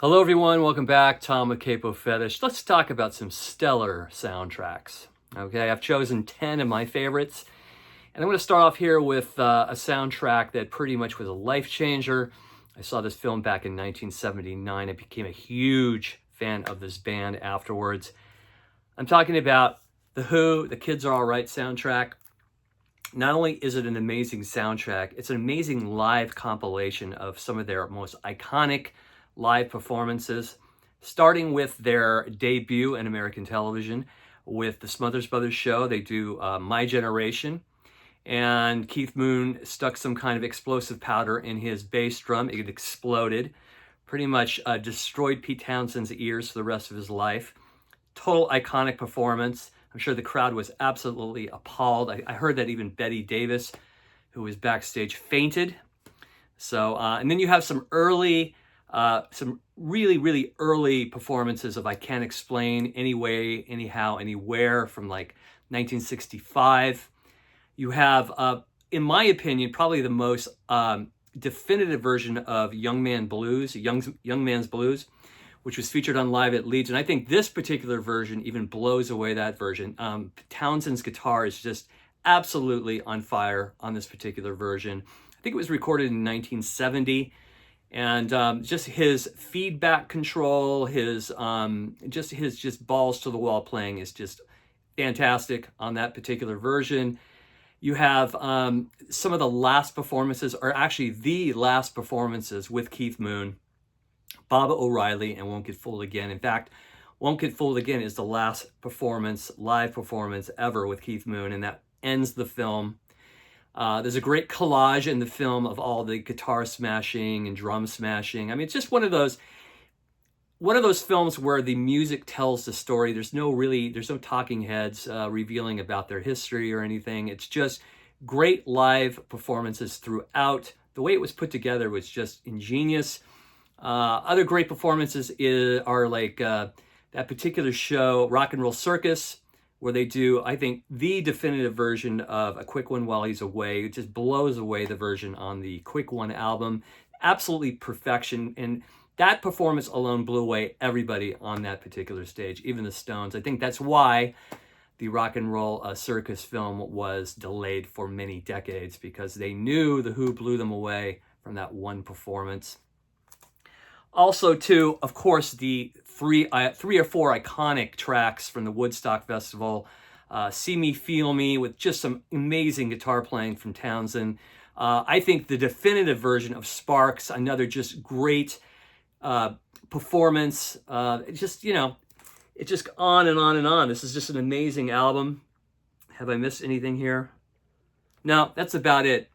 Hello everyone, welcome back. Tom with Capo Fetish. Let's talk about some stellar soundtracks. Okay, I've chosen 10 of my favorites. And I'm going to start off here with a soundtrack that pretty much was a life changer. I saw this film back in 1979. I became a huge fan of this band afterwards. I'm talking about The Who, The Kids Are Alright soundtrack. Not only is it an amazing soundtrack, it's an amazing live compilation of some of their most iconic live performances, starting with their debut in American television with the Smothers Brothers show. They do My Generation, and Keith Moon stuck some kind of explosive powder in his bass drum. It exploded, pretty much destroyed Pete Townshend's ears for the rest of his life. Total iconic performance. I'm sure the crowd was absolutely appalled. I heard that even Betty Davis, who was backstage, fainted. So, and then you have some really early performances of I Can't Explain, Anyway, Anyhow, Anywhere from like 1965. You have, in my opinion, probably the most definitive version of Young Man's Blues, which was featured on Live at Leeds. And I think this particular version even blows away that version. Townshend's guitar is just absolutely on fire on this particular version. I think it was recorded in 1970. And just his feedback control, his balls to the wall playing is just fantastic on that particular version. You have some of the last performances, or actually the last performances with Keith Moon, Baba O'Reilly, and Won't Get Fooled Again. In fact, Won't Get Fooled Again is the last performance, live performance ever with Keith Moon, and that ends the film. There's a great collage in the film of all the guitar smashing and drum smashing. I mean, it's just one of those films where the music tells the story. There's no talking heads revealing about their history or anything. It's just great live performances throughout. The way it was put together was just ingenious. Other great performances are like that particular show, Rock and Roll Circus, where they do, I think, the definitive version of A Quick One While He's Away. It just blows away the version on the Quick One album. Absolutely perfection. And that performance alone blew away everybody on that particular stage, even the Stones. I think that's why the Rock and Roll Circus film was delayed for many decades, because they knew The Who blew them away from that one performance. Also, too, of course, the three or four iconic tracks from the Woodstock Festival. See Me, Feel Me, with just some amazing guitar playing from Townshend. I think the definitive version of Sparks, another just great performance. It's just on and on and on. This is just an amazing album. Have I missed anything here? No, that's about it.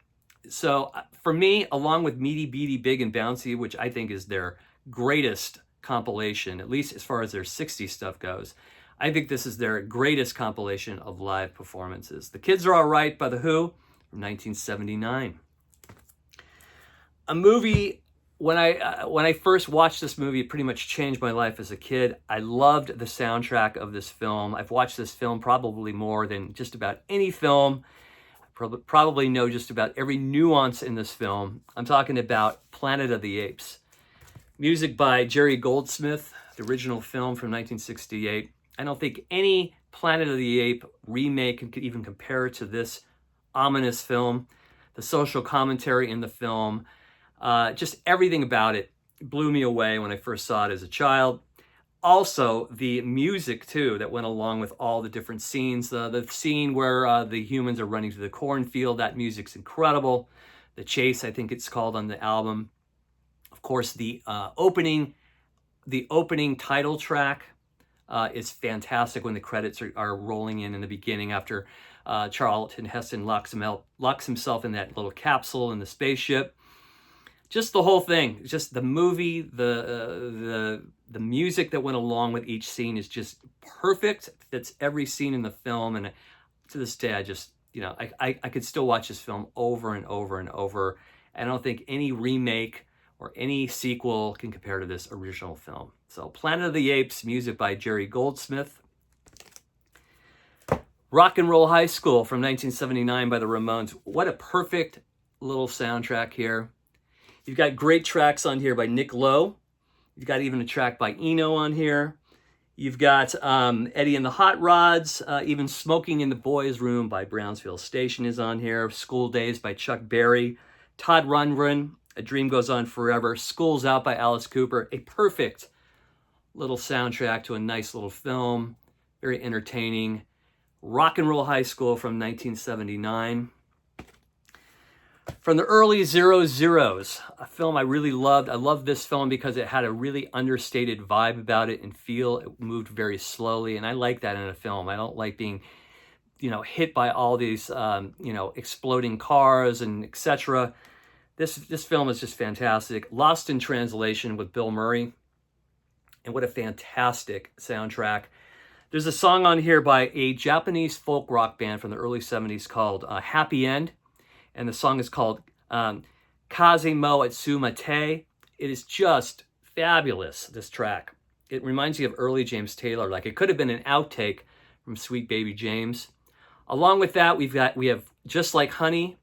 So for me, along with Meaty Beaty Big and Bouncy, which I think is their greatest compilation, at least as far as their 60s stuff goes, I think this is their greatest compilation of live performances. The Kids Are Alright by The Who from 1979. A movie, when I first watched this movie, it pretty much changed my life as a kid. I loved the soundtrack of this film. I've watched this film probably more than just about any film. Probably know just about every nuance in this film. I'm talking about Planet of the Apes. Music by Jerry Goldsmith, the original film from 1968. I don't think any Planet of the Ape remake could even compare to this ominous film. The social commentary in the film, just everything about it blew me away when I first saw it as a child. Also, the music, too, that went along with all the different scenes. The scene where the humans are running through the cornfield, that music's incredible. The Chase, I think it's called on the album. Of course, the opening title track is fantastic when the credits are rolling in the beginning after Charlton Heston locks himself in that little capsule in the spaceship. Just the whole thing, just the movie, the music that went along with each scene is just perfect. Fits every scene in the film, and to this day, I just, I could still watch this film over and over and over. I don't think any remake or any sequel can compare to this original film. So, Planet of the Apes, music by Jerry Goldsmith. Rock and Roll High School from 1979 by the Ramones. What a perfect little soundtrack here. You've got great tracks on here by Nick Lowe, You've got even a track by Eno on here. You've got Eddie and the Hot Rods, even Smoking in the Boys' Room by Brownsville Station is on here. School Days by Chuck Berry. Todd Rundgren, A Dream Goes On Forever. School's Out by Alice Cooper. A perfect little soundtrack to a nice little film. Very entertaining. Rock and Roll High School from 1979. From the early 00s, a film I really loved. I loved this film because it had a really understated vibe about it and feel. It moved very slowly, and I like that in a film. I don't like being, hit by all these, exploding cars and etc. This film is just fantastic. Lost in Translation with Bill Murray, and what a fantastic soundtrack. There's a song on here by a Japanese folk rock band from the early 70s called Happy End. And the song is called Kaze mo Atsumate. It is just fabulous, this track. It reminds you of early James Taylor. Like it could have been an outtake from Sweet Baby James. Along with that, we have Just Like Honey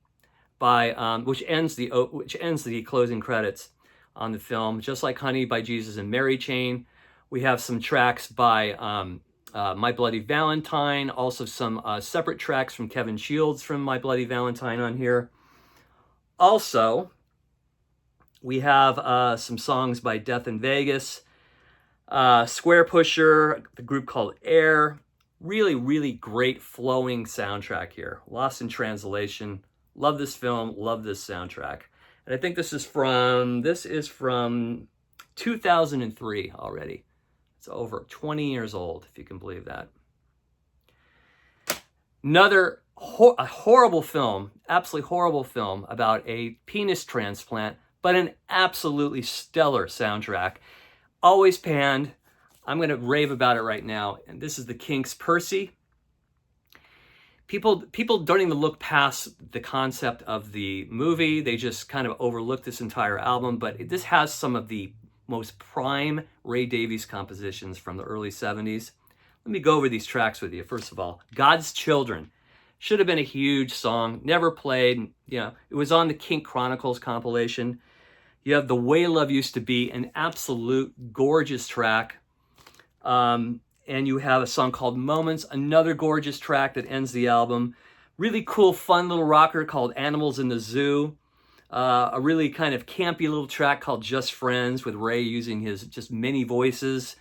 by which ends the closing credits on the film. Just Like Honey by Jesus and Mary Chain. We have some tracks by My Bloody Valentine, also some separate tracks from Kevin Shields from My Bloody Valentine on here. Also, we have some songs by Death in Vegas, Square Pusher, the group called Air. Really, really great flowing soundtrack here. Lost in Translation. Love this film, love this soundtrack. And I think this is from 2003 already. It's over 20 years old, if you can believe that. Another horrible film, absolutely horrible film about a penis transplant, but an absolutely stellar soundtrack. Always panned. I'm going to rave about it right now. And this is the Kinks' Percy. People don't even look past the concept of the movie. They just kind of overlook this entire album, but this has some of the most prime Ray Davies compositions from the early 70s. Let me go over these tracks with you. First of all, God's Children. Should have been a huge song, never played. It was on the Kink Chronicles compilation. You have The Way Love Used to Be, an absolute gorgeous track. And you have a song called Moments, another gorgeous track that ends the album. Really cool, fun little rocker called Animals in the Zoo. A really kind of campy little track called Just Friends with Ray using his just many voices.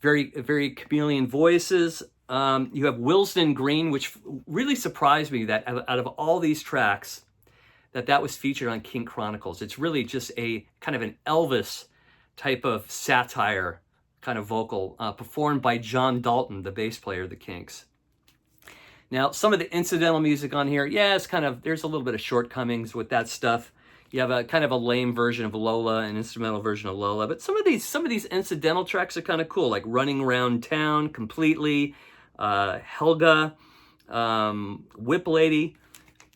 Very, very chameleon voices. You have Willesden Green, which really surprised me that out of all these tracks, that was featured on Kink Chronicles. It's really just a kind of an Elvis type of satire kind of vocal performed by John Dalton, the bass player of the Kinks. Now, some of the incidental music on here, it's there's a little bit of shortcomings with that stuff. You have a kind of a lame version of Lola, an instrumental version of Lola, but some of these incidental tracks are kind of cool, like Running Around Town, Completely, Helga, Whip Lady.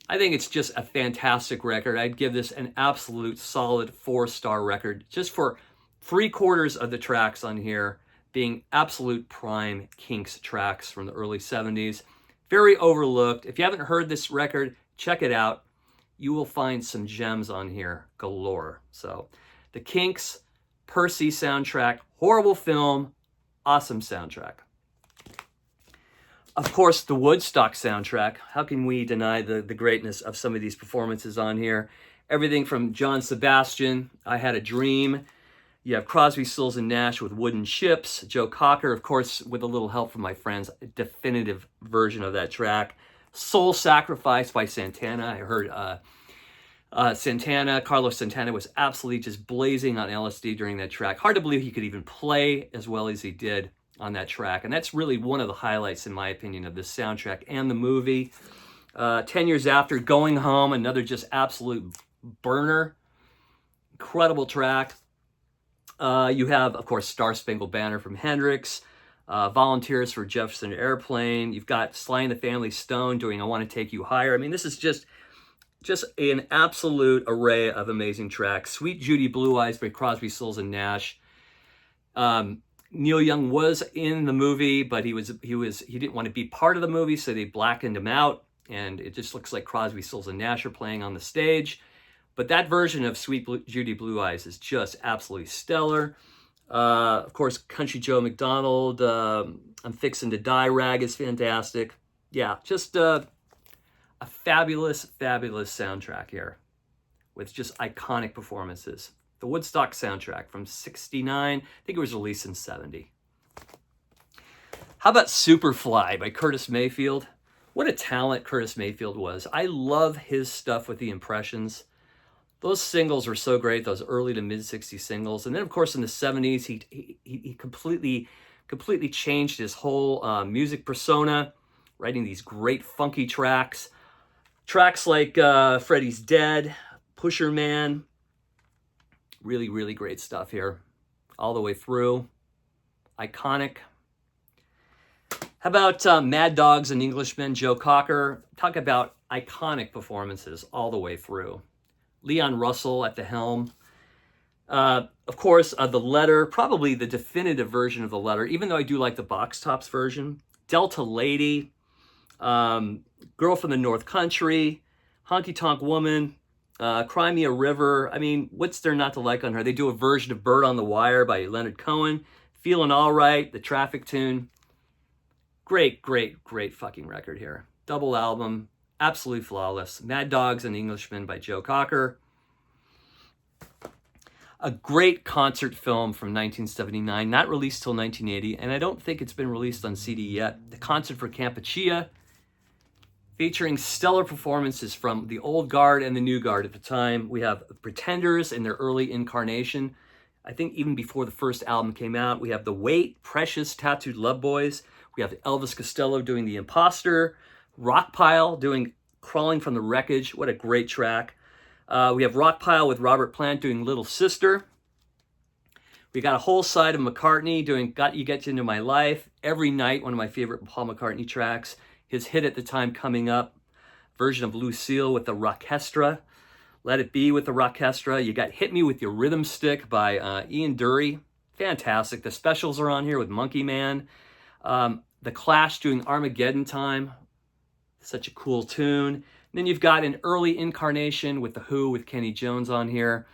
I think it's just a fantastic record. I'd give this an absolute solid 4-star record, just for 3/4 of the tracks on here being absolute prime Kinks tracks from the early 70s. Very overlooked. If you haven't heard this record, check it out. You will find some gems on here galore. So, the Kinks, Percy soundtrack, horrible film, awesome soundtrack. Of course, the Woodstock soundtrack. How can we deny the greatness of some of these performances on here? Everything from John Sebastian, I Had a Dream. You have Crosby, Stills, and Nash with Wooden Ships. Joe Cocker, of course, with a little help from my friends, a definitive version of that track. Soul Sacrifice by Santana. I heard Carlos Santana was absolutely just blazing on LSD during that track. Hard to believe he could even play as well as he did on that track. And that's really one of the highlights, in my opinion, of this soundtrack and the movie. 10 Years After, Going Home, another just absolute burner. Incredible track. You have, of course, Star Spangled Banner from Hendrix, Volunteers for Jefferson Airplane. You've got Sly and the Family Stone doing I Want to Take You Higher. I mean, this is just an absolute array of amazing tracks. Sweet Judy Blue Eyes by Crosby, Stills, and Nash. Neil Young was in the movie, but he didn't want to be part of the movie, so they blackened him out, and it just looks like Crosby, Stills, and Nash are playing on the stage. But that version of Sweet Judy Blue Eyes is just absolutely stellar. Of course, Country Joe McDonald, I'm Fixin' to Die Rag is fantastic. Yeah, just a fabulous, fabulous soundtrack here with just iconic performances. The Woodstock soundtrack from '69, I think it was released in '70. How about Superfly by Curtis Mayfield? What a talent Curtis Mayfield was. I love his stuff with the impressions. Those singles were so great, those early to mid-60s singles. And then, of course, in the '70s, he completely changed his whole music persona, writing these great funky tracks. Tracks like Freddie's Dead, Pusher Man. Really, really great stuff here. All the way through. Iconic. How about Mad Dogs and Englishmen, Joe Cocker? Talk about iconic performances all the way through. Leon Russell at the helm. Of course, The Letter, probably the definitive version of The Letter, even though I do like the box tops version. Delta Lady, Girl from the North Country, Honky Tonk Woman, Cry Me a River. I mean, what's there not to like on her? They do a version of Bird on the Wire by Leonard Cohen. Feeling All Right, the Traffic tune. Great, great, great fucking record here. Double album, absolutely flawless. Mad Dogs and Englishmen by Joe Cocker. A great concert film from 1979, not released till 1980, and I don't think it's been released on CD yet. The Concert for Kampuchea, featuring stellar performances from the old guard and the new guard at the time. We have Pretenders in their early incarnation. I think even before the first album came out. We have The Weight, Precious, Tattooed Love Boys. We have Elvis Costello doing The Imposter. Rockpile doing Crawling from the Wreckage. What a great track. We have Rockpile with Robert Plant doing Little Sister. We got a whole side of McCartney doing Got You Get Into My Life. Every Night, one of my favorite Paul McCartney tracks. His hit at the time, Coming Up. Version of Lucille with the Rockestra. Let It Be with the Rockestra. You got Hit Me With Your Rhythm Stick by Ian Dury. Fantastic. The specials are on here with Monkey Man. The Clash doing Armageddon Time. Such a cool tune. And then you've got an early incarnation with The Who with Kenny Jones on here.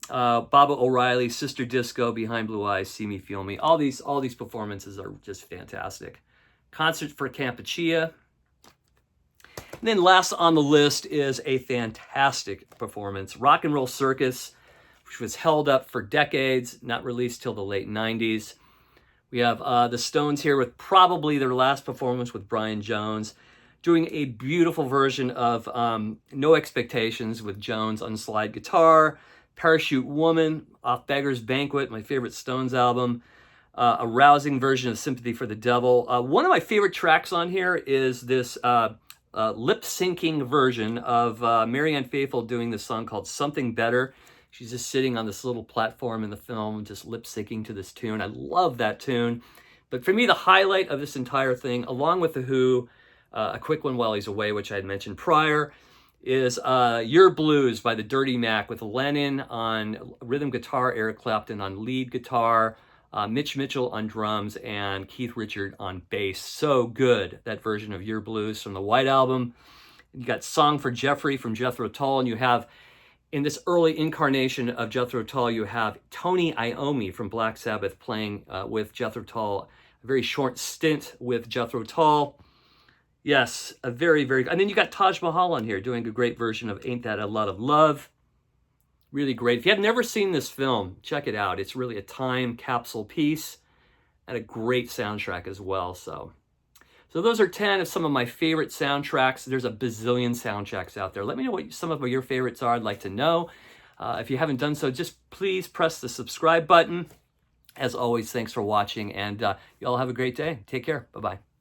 Baba O'Reilly, Sister Disco, Behind Blue Eyes, See Me, Feel Me. All these performances are just fantastic. Concert for Kampuchea. And then last on the list is a fantastic performance. Rock and Roll Circus, which was held up for decades, not released till the late 90s. We have the Stones here with probably their last performance with Brian Jones, doing a beautiful version of No Expectations with Jones on slide guitar, Parachute Woman off Beggar's Banquet, my favorite Stones album, a rousing version of Sympathy for the Devil. One of my favorite tracks on here is this lip-syncing version of Marianne Faithfull doing this song called Something Better. She's just sitting on this little platform in the film, just lip-syncing to this tune. I love that tune. But for me, the highlight of this entire thing, along with The Who, a quick one while he's away, which I had mentioned prior, is Your Blues by the Dirty Mac with Lennon on rhythm guitar, Eric Clapton on lead guitar, Mitch Mitchell on drums, and Keith Richard on bass. So good, that version of Your Blues from the White Album. You got Song for Jeffrey from Jethro Tull, and you have, in this early incarnation of Jethro Tull, you have Tony Iommi from Black Sabbath playing with Jethro Tull. A very short stint with Jethro Tull. Yes, a very, very... And then you got Taj Mahal on here doing a great version of Ain't That a Lot of Love. Really great. If you have never seen this film, check it out. It's really a time capsule piece and a great soundtrack as well. So those are 10 of some of my favorite soundtracks. There's a bazillion soundtracks out there. Let me know what some of your favorites are. I'd like to know. If you haven't done so, just please press the subscribe button. As always, thanks for watching, and you all have a great day. Take care. Bye-bye.